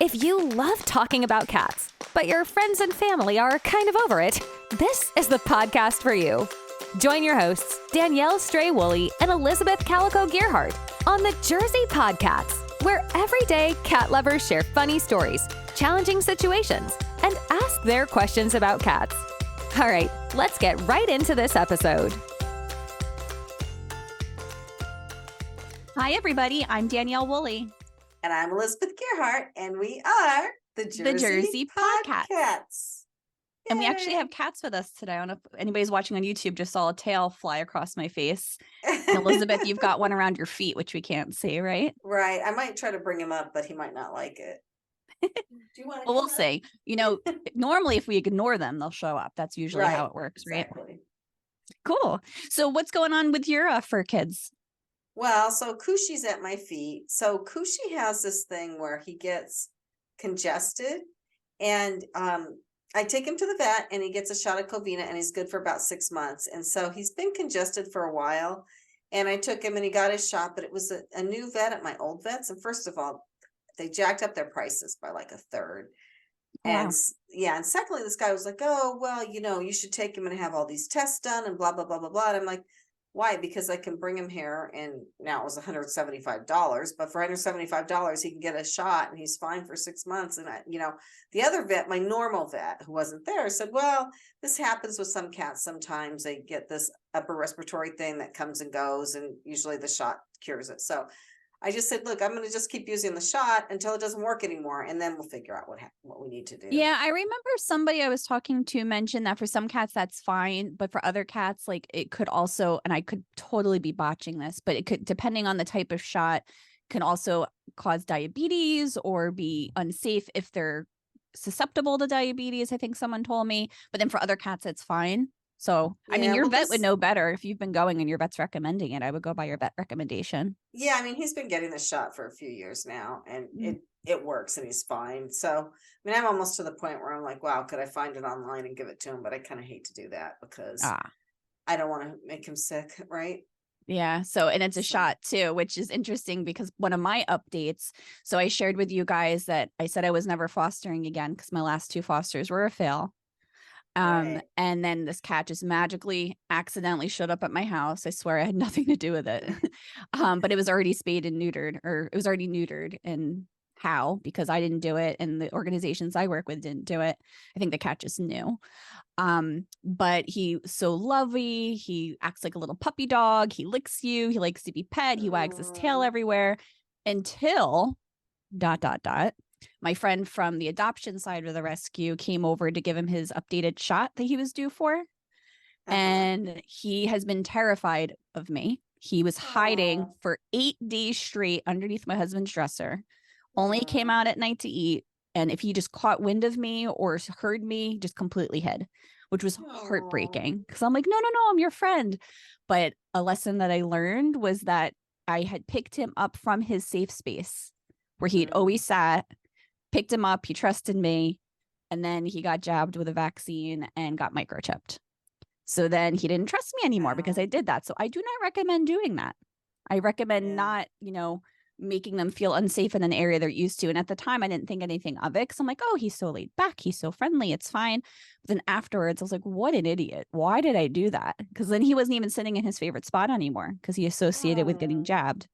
If you love talking about cats, but your friends and family are kind of over it, this is the podcast for you. Join your hosts, Danielle Stray Woolley and Elizabeth Calico Gearhart, on the Jersey Podcasts, where everyday cat lovers share funny stories, challenging situations, and ask their questions about cats. All right, let's get right into this episode. Hi, everybody. I'm Danielle Woolley. And I'm Elizabeth Gearhart, and we are the Jersey Podcasts. And we actually have cats with us today. I don't know if anybody's watching on YouTube just saw a tail fly across my face. And Elizabeth, you've got one around your feet, which we can't see, right? Right. I might try to bring him up, but he might not like it. Do you want to Well, we'll see. You know, normally if we ignore them, they'll show up. That's usually how it works, exactly. Right? Cool. So what's going on with your fur kids? Well, so Cushi's at my feet. So Cushi has this thing where he gets congested, and I take him to the vet and he gets a shot of Covina, and he's good for about 6 months. And so he's been congested for a while, and I took him and he got his shot, but it was a new vet at my old vets. And first of all, they jacked up their prices by like a third. Wow. And yeah. And secondly, this guy was like, oh, well, you should take him and have all these tests done and blah, blah, blah, blah, blah. And I'm like, why? Because I can bring him here, and now it was $175, but for $175, he can get a shot and he's fine for 6 months. And the other vet, my normal vet who wasn't there, said, well, this happens with some cats. Sometimes they get this upper respiratory thing that comes and goes, and usually the shot cures it. So I just said, look, I'm going to just keep using the shot until it doesn't work anymore, and then we'll figure out what we need to do. Yeah, I remember somebody I was talking to mentioned that for some cats that's fine, but for other cats, like it could also, and I could totally be botching this, but it could, depending on the type of shot, can also cause diabetes or be unsafe if they're susceptible to diabetes, I think someone told me. But then for other cats, it's fine. So, I mean, your vet would know better. If you've been going and your vet's recommending it, I would go by your vet recommendation. Yeah, I mean, he's been getting the shot for a few years now, and it works, and he's fine. So, I mean, I'm almost to the point where I'm like, wow, could I find it online and give it to him? But I kind of hate to do that because I don't want to make him sick, right? Yeah. So, and it's a shot too, which is interesting because one of my updates, so I shared with you guys that I said I was never fostering again because my last 2 fosters were a fail. Right. And then this cat just magically accidentally showed up at my house. I swear I had nothing to do with it. But it was already spayed and neutered, or it was already neutered. And how? Because I didn't do it, and the organizations I work with didn't do it. I think the cat just knew. But he's so lovely. He acts like a little puppy dog. He licks you. He likes to be pet. He wags his tail everywhere until ... My friend from the adoption side of the rescue came over to give him his updated shot that he was due for. And he has been terrified of me. He was hiding for 8 days straight underneath my husband's dresser. Only came out at night to eat. And if he just caught wind of me or heard me, just completely hid, which was heartbreaking. Because I'm like, no, I'm your friend. But a lesson that I learned was that I had picked him up from his safe space where he'd always sat, picked him up, he trusted me, and then he got jabbed with a vaccine and got microchipped. So then he didn't trust me anymore because I did that. So I do not recommend doing that. I recommend not, making them feel unsafe in an area they're used to. And at the time, I didn't think anything of it because I'm like, oh, he's so laid back. He's so friendly. It's fine. But then afterwards, I was like, what an idiot. Why did I do that? Because then he wasn't even sitting in his favorite spot anymore because he associated with getting jabbed.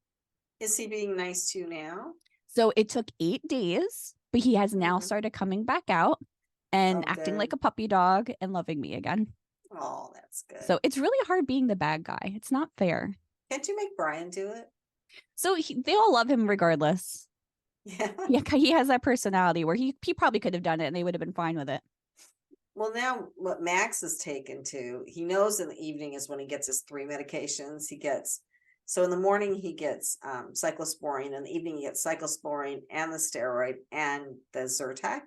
Is he being nice to you now? So it took 8 days, but he has now started coming back out and acting like a puppy dog and loving me again. Oh, that's good. So it's really hard being the bad guy. It's not fair. Can't you make Brian do it? So they all love him regardless. Yeah. Yeah, he has that personality where he probably could have done it and they would have been fine with it. Well, now what Max is taken to, he knows in the evening is when he gets his 3 medications. So in the morning, he gets cyclosporine. In the evening, he gets cyclosporine and the steroid and the Zyrtec.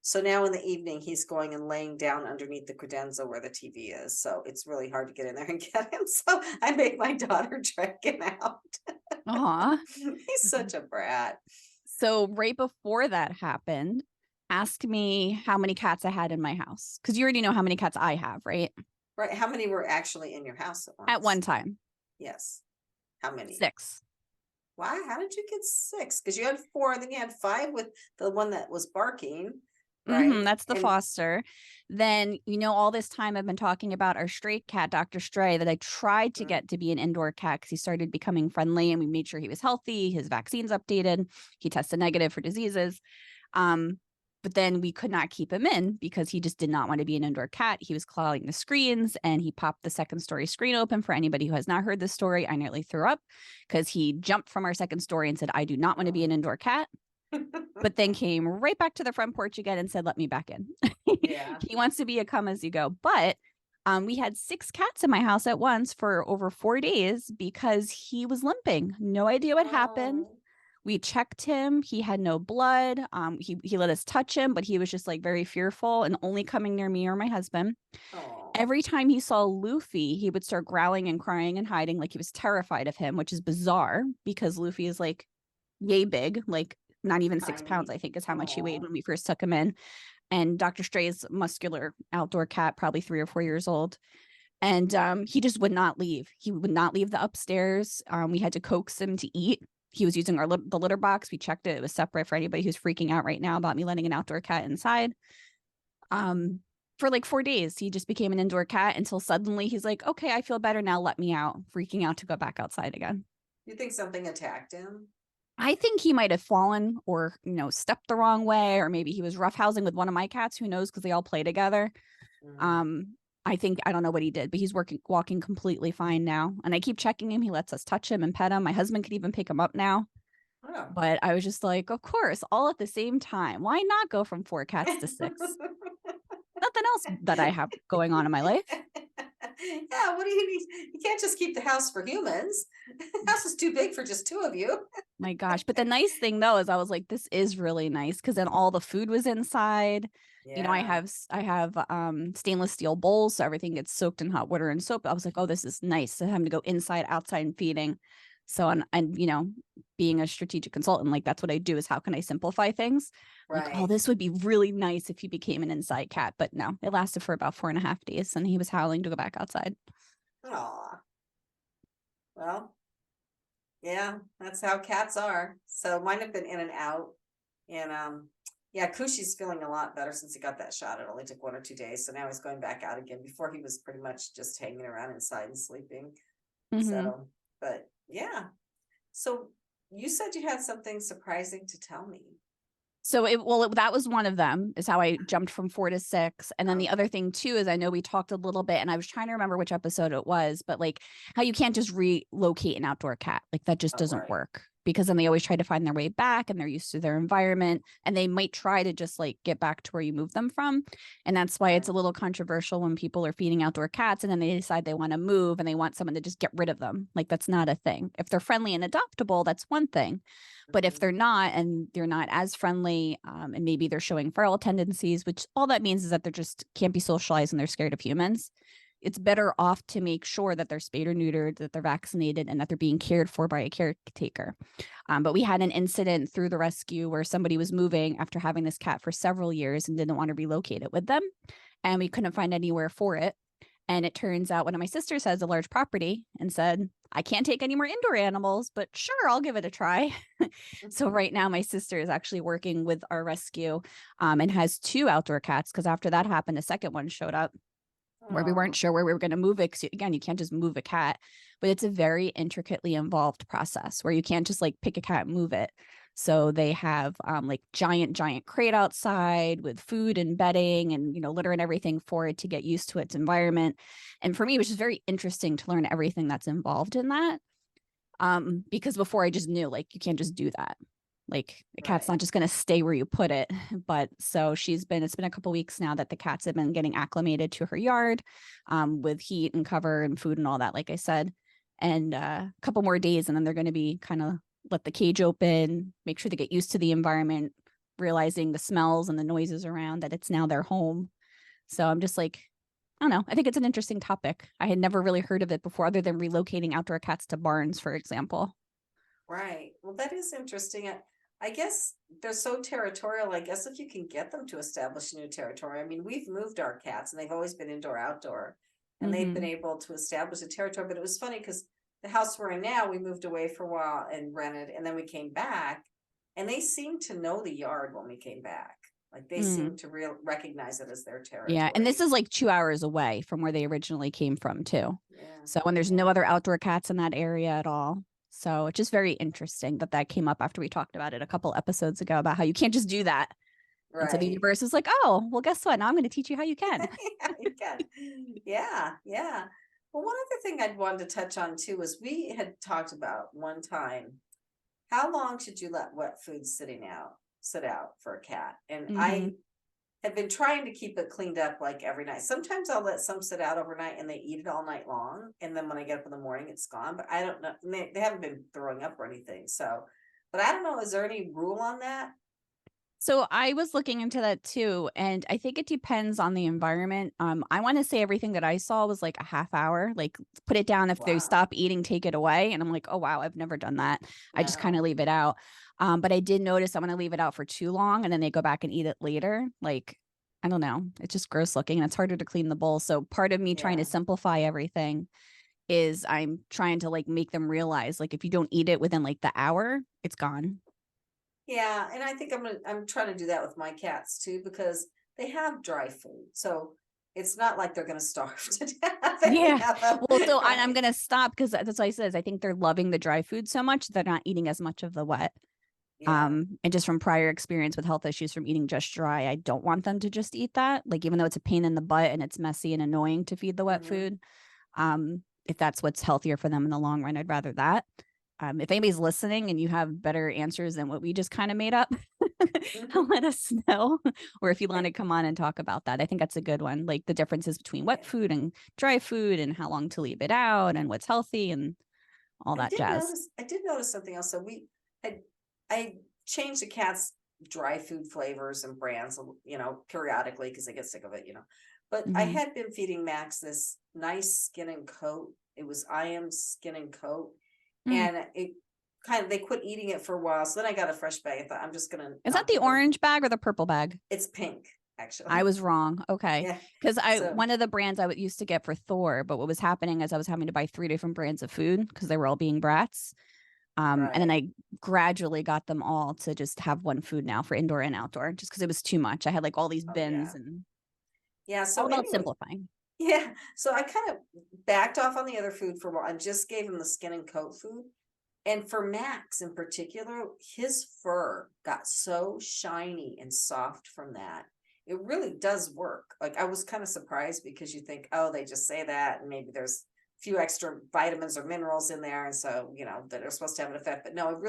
So now in the evening, he's going and laying down underneath the credenza where the TV is. So it's really hard to get in there and get him. So I made my daughter drag him out. He's such a brat. So right before that happened, ask me how many cats I had in my house. Because you already know how many cats I have, right? Right. How many were actually in your house at once? At one time. Yes. How many? 6. Why? How did you get 6? Because you had 4, and then you had 5 with the one that was barking, right? That's the And foster. Then, all this time I've been talking about our stray cat, Dr. Stray, that I tried to get to be an indoor cat because he started becoming friendly and we made sure he was healthy, his vaccines updated, he tested negative for diseases. But then we could not keep him in because he just did not want to be an indoor cat. He was clawing the screens and he popped the second story screen open. For anybody who has not heard this story, I nearly threw up because he jumped from our second story and said, I do not want to be an indoor cat. But then came right back to the front porch again and said, let me back in. yeah. He wants to be a come as you go. But we had 6 cats in my house at once for over 4 days because he was limping. No idea what happened. Oh. We checked him. He had no blood. He let us touch him, but he was just like very fearful and only coming near me or my husband. Oh. Every time he saw Luffy, he would start growling and crying and hiding like he was terrified of him, which is bizarre because Luffy is like yay big, like not even 6 pounds, I think is how much he weighed when we first took him in. And Dr. Stray's muscular outdoor cat, probably 3 or 4 years old. And he just would not leave. He would not leave the upstairs. We had to coax him to eat. He was using the litter box. We checked it. It was separate for anybody who's freaking out right now about me letting an outdoor cat inside. For like 4 days, he just became an indoor cat until suddenly he's like, okay, I feel better now. Let me out. Freaking out to go back outside again. You think something attacked him? I think he might have fallen or, stepped the wrong way, or maybe he was roughhousing with one of my cats. Who knows? Because they all play together. I don't know what he did, but he's walking completely fine now. And I keep checking him. He lets us touch him and pet him. My husband could even pick him up now. Oh. But I was just like, of course, all at the same time. Why not go from 4 cats to 6? Nothing else that I have going on in my life. Yeah, what do you need? You can't just keep the house for humans. The house is too big for just 2 of you. My gosh. But the nice thing though is I was like, this is really nice because then all the food was inside. Yeah. I have stainless steel bowls, so everything gets soaked in hot water and soap. I was like, oh, this is nice to having to go inside, outside, and feeding. So and being a strategic consultant, like that's what I do is how can I simplify things? Right. Like, oh, this would be really nice if he became an inside cat. But no, it lasted for about 4.5 days and he was howling to go back outside. Aw. Well, yeah, that's how cats are. So mine have been in and out. And yeah, Cushi's feeling a lot better since he got that shot. It only took 1 or 2 days. So now he's going back out again. Before he was pretty much just hanging around inside and sleeping. So, but yeah. So you said you had something surprising to tell me. So that was one of them is how I jumped from 4 to 6. And then the other thing too, is I know we talked a little bit and I was trying to remember which episode it was, but like how you can't just relocate an outdoor cat. Like that just doesn't work because then they always try to find their way back and they're used to their environment and they might try to just like get back to where you moved them from. And that's why it's a little controversial when people are feeding outdoor cats and then they decide they want to move and they want someone to just get rid of them. Like that's not a thing. If they're friendly and adoptable, that's one thing. But if they're not and they're not as friendly and maybe they're showing feral tendencies, which all that means is that they're just can't be socialized and they're scared of humans, it's better off to make sure that they're spayed or neutered, that they're vaccinated, and that they're being cared for by a caretaker. But we had an incident through the rescue where somebody was moving after having this cat for several years and didn't want to relocate it with them. And we couldn't find anywhere for it. And it turns out one of my sisters has a large property and said, I can't take any more indoor animals, but sure, I'll give it a try. So right now, my sister is actually working with our rescue and has 2 outdoor cats because after that happened, a second one showed up where we weren't sure where we were going to move it. Because again, you can't just move a cat, but it's a very intricately involved process where you can't just like pick a cat and move it. So they have like giant crate outside with food and bedding and, litter and everything for it to get used to its environment. And for me, it was just very interesting to learn everything that's involved in that. Because before I just knew like, you can't just do that. Like the cat's not just going to stay where you put it. But so it's been a couple weeks now that the cats have been getting acclimated to her yard with heat and cover and food and all that, like I said, and a couple more days. And then they're going to be kind of let the cage open, make sure they get used to the environment, realizing the smells and the noises around that it's now their home. So I'm just like, I don't know. I think it's an interesting topic. I had never really heard of it before other than relocating outdoor cats to barns, for example. Right. Well, that is interesting. I guess they're so territorial. I guess if you can get them to establish a new territory. I mean, we've moved our cats and they've always been indoor, outdoor, and they've been able to establish a territory. But it was funny because the house we're in now, we moved away for a while and rented, and then we came back, and they seemed to know the yard when we came back. Like they seemed to recognize it as their territory. Yeah. And this is like 2 hours away from where they originally came from too. Yeah. So when there's no other outdoor cats in that area at all. So it's just very interesting that came up after we talked about it a couple episodes ago about how you can't just do that. Right. And so the universe is like, oh, well, guess what? Now I'm going to teach you how you can. Yeah, you can. Yeah. Well, one other thing I'd wanted to touch on too was we had talked about one time, how long should you let wet food sit out for a cat? And I have been trying to keep it cleaned up like every night. Sometimes I'll let some sit out overnight and they eat it all night long. And then when I get up in the morning, it's gone. But I don't know. They haven't been throwing up or anything. So, but I don't know. Is there any rule on that? So I was looking into that too. And I think it depends on the environment. I want to say everything that I saw was like a half hour, like put it down. If they stop eating, take it away. And I'm like, oh, wow, I've never done that. I just kind of leave it out. But I did notice I'm going to leave it out for too long and then they go back and eat it later. Like, I don't know. It's just gross looking and it's harder to clean the bowl. So part of me trying to simplify everything is I'm trying to like make them realize, like, if you don't eat it within like the hour, it's gone. Yeah. And I think I'm trying to do that with my cats too, because they have dry food. So it's not like they're going to starve to death. Yeah. Well, so I'm going to stop because that's what I said. I think they're loving the dry food so much they're not eating as much of the wet. Yeah. And just from prior experience with health issues from eating just dry, I don't want them to just eat that. Like, even though it's a pain in the butt and it's messy and annoying to feed the wet food, if that's what's healthier for them in the long run, I'd rather that. If anybody's listening and you have better answers than what we just kind of made up, let us know. Or if you want to come on and talk about that, I think that's a good one. Like the differences between wet food and dry food and how long to leave it out and what's healthy and all that jazz. I did notice something else. So I changed the cat's dry food flavors and brands, periodically because I get sick of it, But I had been feeding Max this nice skin and coat. It was I Am Skin and Coat. And they quit eating it for a while. So then I got a fresh bag. I thought I'm just going to. Is that the orange bag or the purple bag? It's pink, actually. I was wrong. Okay. Because one of the brands I used to get for Thor, but what was happening is I was having to buy 3 different brands of food because they were all being brats. And then I gradually got them all to just have one food now for indoor and outdoor, just because it was too much. I had like all these bins and so all about simplifying. Yeah. So I kind of backed off on the other food for a while and just gave him the skin and coat food. And for Max in particular, his fur got so shiny and soft from that. It really does work. Like, I was kind of surprised because you think, oh, they just say that and maybe there's a few extra vitamins or minerals in there. And so, that are supposed to have an effect. But no,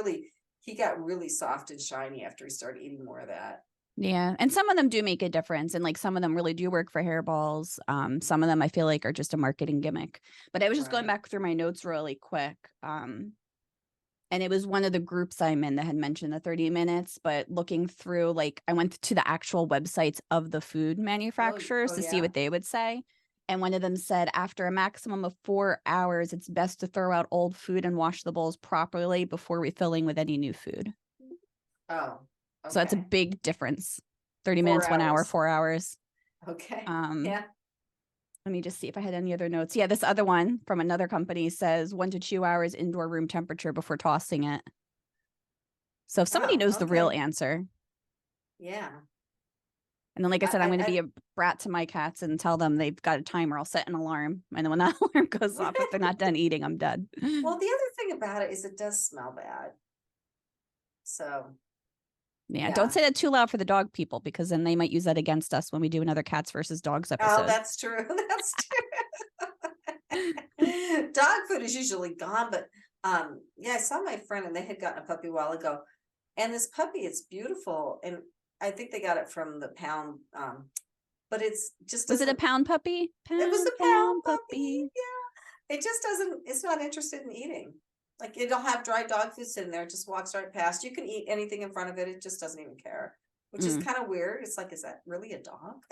he got really soft and shiny after he started eating more of that. Yeah. And some of them do make a difference. And like some of them really do work for hairballs. Some of them I feel like are just a marketing gimmick. But I was just going back through my notes really quick. And it was one of the groups I'm in that had mentioned the 30 minutes, but looking through, like, I went to the actual websites of the food manufacturers to see what they would say. And one of them said, after a maximum of 4 hours, it's best to throw out old food and wash the bowls properly before refilling with any new food. Oh. Okay. So that's a big difference. 30 minutes, 1 hour, 4 hours. Okay. Let me just see if I had any other notes. Yeah, this other one from another company says 1 to 2 hours indoor room temperature before tossing it. So if somebody knows the real answer. Yeah. And then, like I said, I'm going to be a brat to my cats and tell them they've got a timer. I'll set an alarm. And then when that alarm goes off, if they're not done eating, I'm dead. Well, the other thing about it is it does smell bad. So. Yeah, don't say that too loud for the dog people, because then they might use that against us when we do another cats versus dogs episode. Oh, that's true. That's true. Dog food is usually gone, but I saw my friend and they had gotten a puppy a while ago, and this puppy, it's beautiful, and I think they got it from the pound, but it's just. Was it a pound puppy? It was a pound puppy. Yeah, it just doesn't. It's not interested in eating. Like, it'll have dry dog food sitting there. It just walks right past. You can eat anything in front of it. It just doesn't even care, which is kind of weird. It's like, is that really a dog?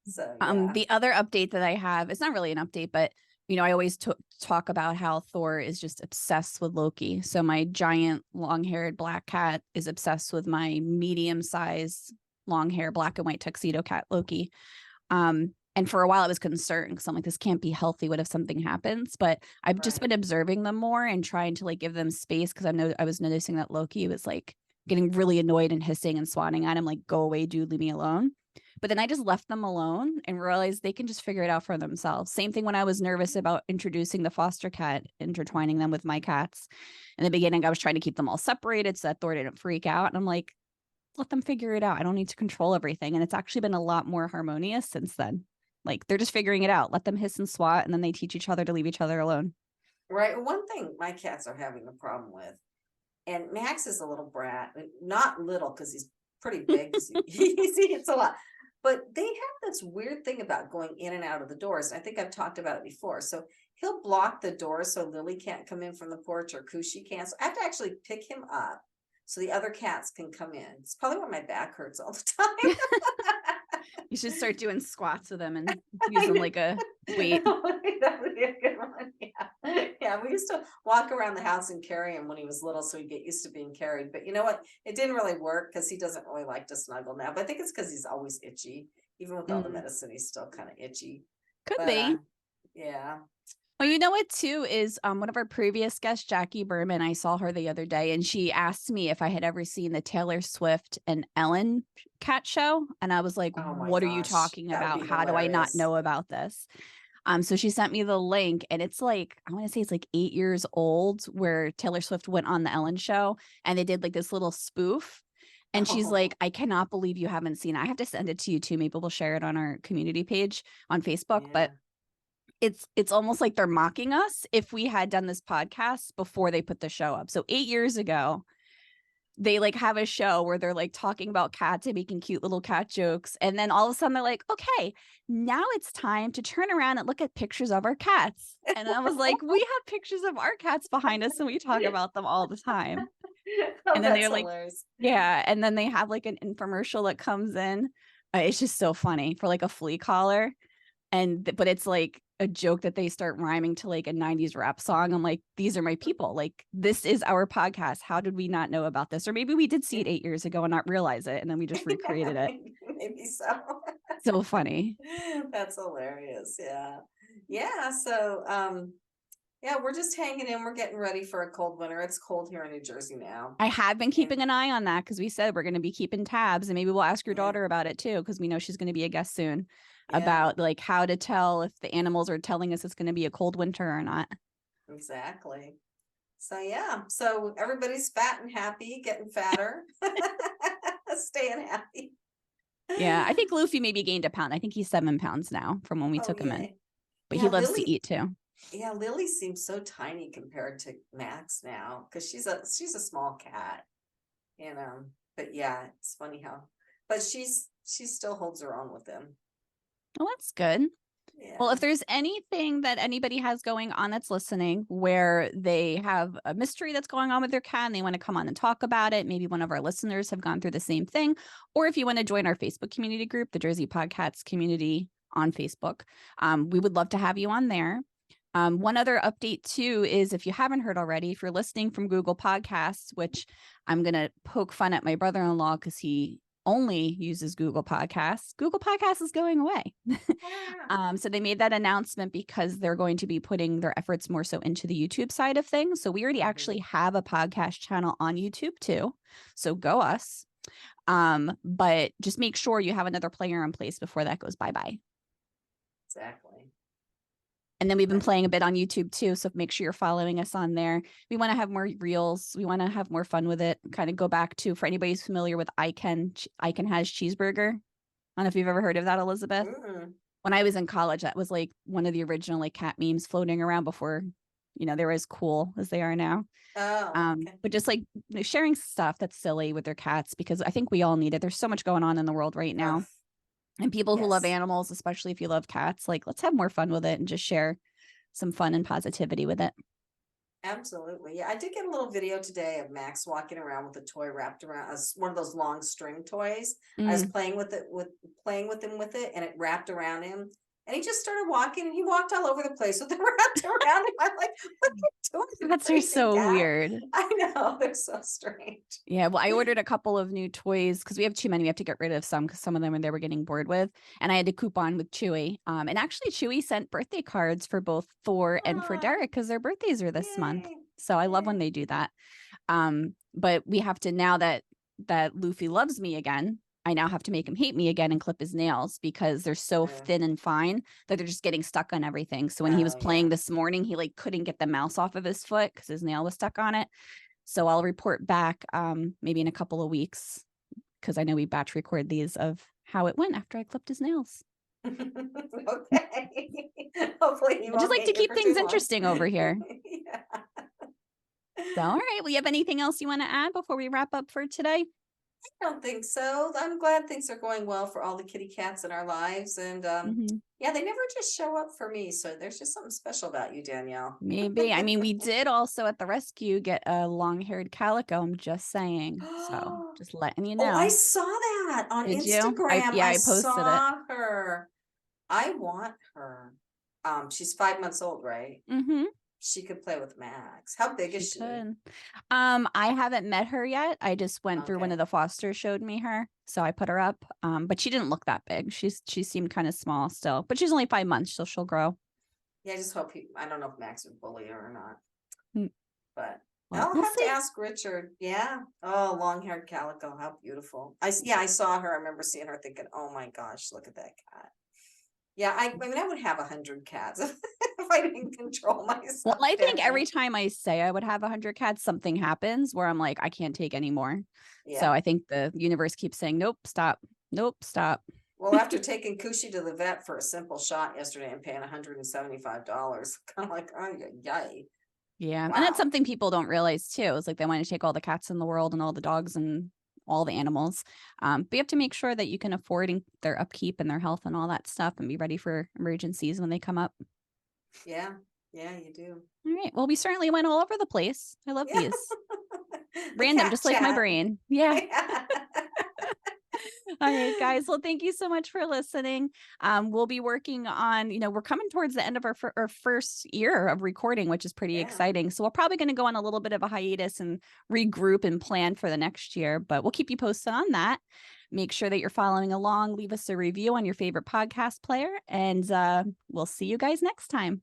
So, the other update that I have, it's not really an update, but I always talk about how Thor is just obsessed with Loki. So my giant long-haired black cat is obsessed with my medium-sized long-haired black and white tuxedo cat Loki. And for a while I was concerned because I'm like, this can't be healthy. What if something happens? But I've just been observing them more and trying to like give them space, because I was noticing that Loki was like getting really annoyed and hissing and swatting at him, like, go away, dude, leave me alone. But then I just left them alone and realized they can just figure it out for themselves. Same thing when I was nervous about introducing the foster cat, intertwining them with my cats. In the beginning, I was trying to keep them all separated so that Thor didn't freak out. And I'm like, let them figure it out. I don't need to control everything. And it's actually been a lot more harmonious since then. Like, they're just figuring it out. Let them hiss and swat, and then they teach each other to leave each other alone. Right. One thing my cats are having a problem with, and Max is a little brat, not little because he's pretty big. It's a lot. But they have this weird thing about going in and out of the doors. I think I've talked about it before. So he'll block the door so Lily can't come in from the porch, or Cushi can't. So I have to actually pick him up so the other cats can come in. It's probably why my back hurts all the time. You should start doing squats with them and use them like a weight. That would be a good one. Yeah. We used to walk around the house and carry him when he was little, so he'd get used to being carried. But you know what? It didn't really work because he doesn't really like to snuggle now. But I think it's because he's always itchy. Even with all the medicine, he's still kind of itchy. Could be. Yeah. Well, you know what, too, is one of our previous guests, Jackie Berman. I saw her the other day, and she asked me if I had ever seen the Taylor Swift and Ellen cat show. And I was like, Oh my what are you gosh, talking that would about? be How do I not hilarious. know about this? So she sent me the link, and it's like, I want to say it's like 8 years old, where Taylor Swift went on the Ellen show and they did like this little spoof. And she's like, I cannot believe you haven't seen it. I have to send it to you too. Maybe we'll share it on our community page on Facebook. Yeah. But it's almost like they're mocking us if we had done this podcast before they put the show up. So 8 years ago, they like have a show where they're like talking about cats and making cute little cat jokes. And then all of a sudden they're like, okay, now it's time to turn around and look at pictures of our cats. And I was like, we have pictures of our cats behind us and we talk about them all the time. And then they're like, hilarious. yeah. And then they have like an infomercial that comes in. It's just so funny for like a flea collar. But it's like a joke that they start rhyming to like a 90s rap song. I'm like, these are my people. Like, this is our podcast. How did we not know about this? Or maybe we did see it 8 years ago and not realize it, and then we just recreated it. Maybe so. So funny. That's hilarious. Yeah. Yeah. So yeah, we're just hanging in. We're getting ready for a cold winter. It's cold here in New Jersey now. I have been keeping an eye on that because we said we're going to be keeping tabs, and maybe we'll ask your Yeah. daughter about it too, because we know she's going to be a guest soon, Yeah. about like how to tell if the animals are telling us it's going to be a cold winter or not. Exactly. So yeah, so everybody's fat and happy, getting fatter, staying happy. Yeah, I think Luffy maybe gained a pound. I think he's 7 pounds now from when we took him in, but Yeah, he loves Lily, to eat too. Yeah, Lily seems so tiny compared to Max now, because she's a small cat, you know. But yeah, it's funny how, but she still holds her own with him. Well, that's good. Yeah. Well, if there's anything that anybody has going on that's listening, where they have a mystery that's going on with their cat and they want to come on and talk about it, maybe one of our listeners have gone through the same thing, or if you want to join our Facebook community group, the Jersey Podcats community on Facebook, we would love to have you on there. One other update too is, if you haven't heard already, if you're listening from Google Podcasts, which I'm going to poke fun at my brother-in-law because he only uses Google Podcasts is going away. So they made that announcement because they're going to be putting their efforts more so into the YouTube side of things. So we already actually have a podcast channel on YouTube too. So go us. But just make sure you have another player in place before that goes bye-bye. Exactly. And then we've been playing a bit on YouTube too. So make sure you're following us on there. We want to have more reels. We want to have more fun with it. Kind of go back to, for anybody who's familiar with I Can Has Cheeseburger. I don't know if you've ever heard of that, Elizabeth. When I was in college, that was like one of the original like cat memes floating around before, you know, they were as cool as they are now. But just like sharing stuff that's silly with their cats, because I think we all need it. There's so much going on in the world right now. And people who love animals, especially if you love cats, like, let's have more fun with it and just share some fun and positivity with it. Absolutely. Yeah, I did get a little video today of Max walking around with a toy wrapped around one of those long string toys. I was playing with him with it, and it wrapped around him. And he just started walking, and he walked all over the place with the wrapped around him. I'm like, what are you doing? Cats are so weird. I know, they're so strange. Yeah, well, I ordered a couple of new toys because we have too many. We have to get rid of some because some of them they were getting bored with. And I had a coupon with Chewy. And actually, Chewy sent birthday cards for both Thor and for Aw, Derek because their birthdays are this month. yay, So I love when yay. they do that. But we have to, now that Luffy loves me again, I now have to make him hate me again and clip his nails because they're so Yeah. thin and fine that they're just getting stuck on everything. So when he was Oh, playing yeah. this morning, he like couldn't get the mouse off of his foot because his nail was stuck on it. So I'll report back maybe in a couple of weeks because I know we batch record these of how it went after I clipped his nails. Okay. Hopefully you I just won't like to hate you keep for things too long. interesting over here. Yeah. So, all right. Well, you have anything else you want to add before we wrap up for today? I don't think so. I'm glad things are going well for all the kitty cats in our lives. And yeah, they never just show up for me. So there's just something special about you, Danielle. Maybe. I mean, we did also at the rescue get a long-haired calico. I'm just saying. So just letting you know. Oh, I saw that on Did you? Instagram. I I posted it. saw her. I want her. She's 5 months old, right? Mm-hmm. She could play with Max. How big is she? Could. I haven't met her yet. I just went through one Okay. of the fosters showed me her. So I put her up. But she didn't look that big. She seemed kind of small still, but she's only 5 months, so she'll grow. Yeah, I just hope I don't know if Max would bully her or not. Mm. But Well, I'll we'll have see. to ask Richard. Yeah. Oh, long-haired calico. How beautiful. I saw her. I remember seeing her thinking, oh my gosh, look at that cat. Yeah, I mean, I would have 100 cats if I didn't control myself. Well, I think every Danielle. time I say I would have 100 cats, something happens where I'm like, I can't take any more. So Yeah. I think the universe keeps saying, nope, stop. Nope, stop. Well, after taking Cushi to the vet for a simple shot yesterday and paying $175, kind of like, oh, yay. Yeah. Wow. And that's something people don't realize too. It's like they want to take all the cats in the world and all the dogs and all the animals. But you have to make sure that you can afford their upkeep and their health and all that stuff and be ready for emergencies when they come up. Yeah. Yeah, you do. All right. Well, we certainly went all over the place. I love Yeah. these. The Random, cat just like my chat. brain. Yeah. Yeah. All right, guys. Well, thank you so much for listening. We'll be working on, we're coming towards the end of our first year of recording, which is pretty Yeah. exciting. So we're probably going to go on a little bit of a hiatus and regroup and plan for the next year, but we'll keep you posted on that. Make sure that you're following along. Leave us a review on your favorite podcast player, and we'll see you guys next time.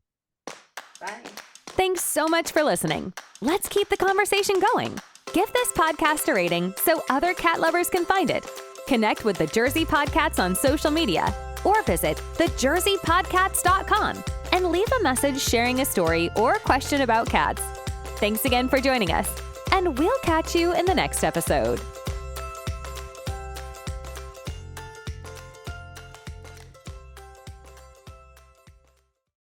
Bye. Thanks so much for listening. Let's keep the conversation going. Give this podcast a rating so other cat lovers can find it. Connect with the Jersey Podcats on social media or visit thejerseypodcats.com and leave a message sharing a story or question about cats. Thanks again for joining us, and we'll catch you in the next episode.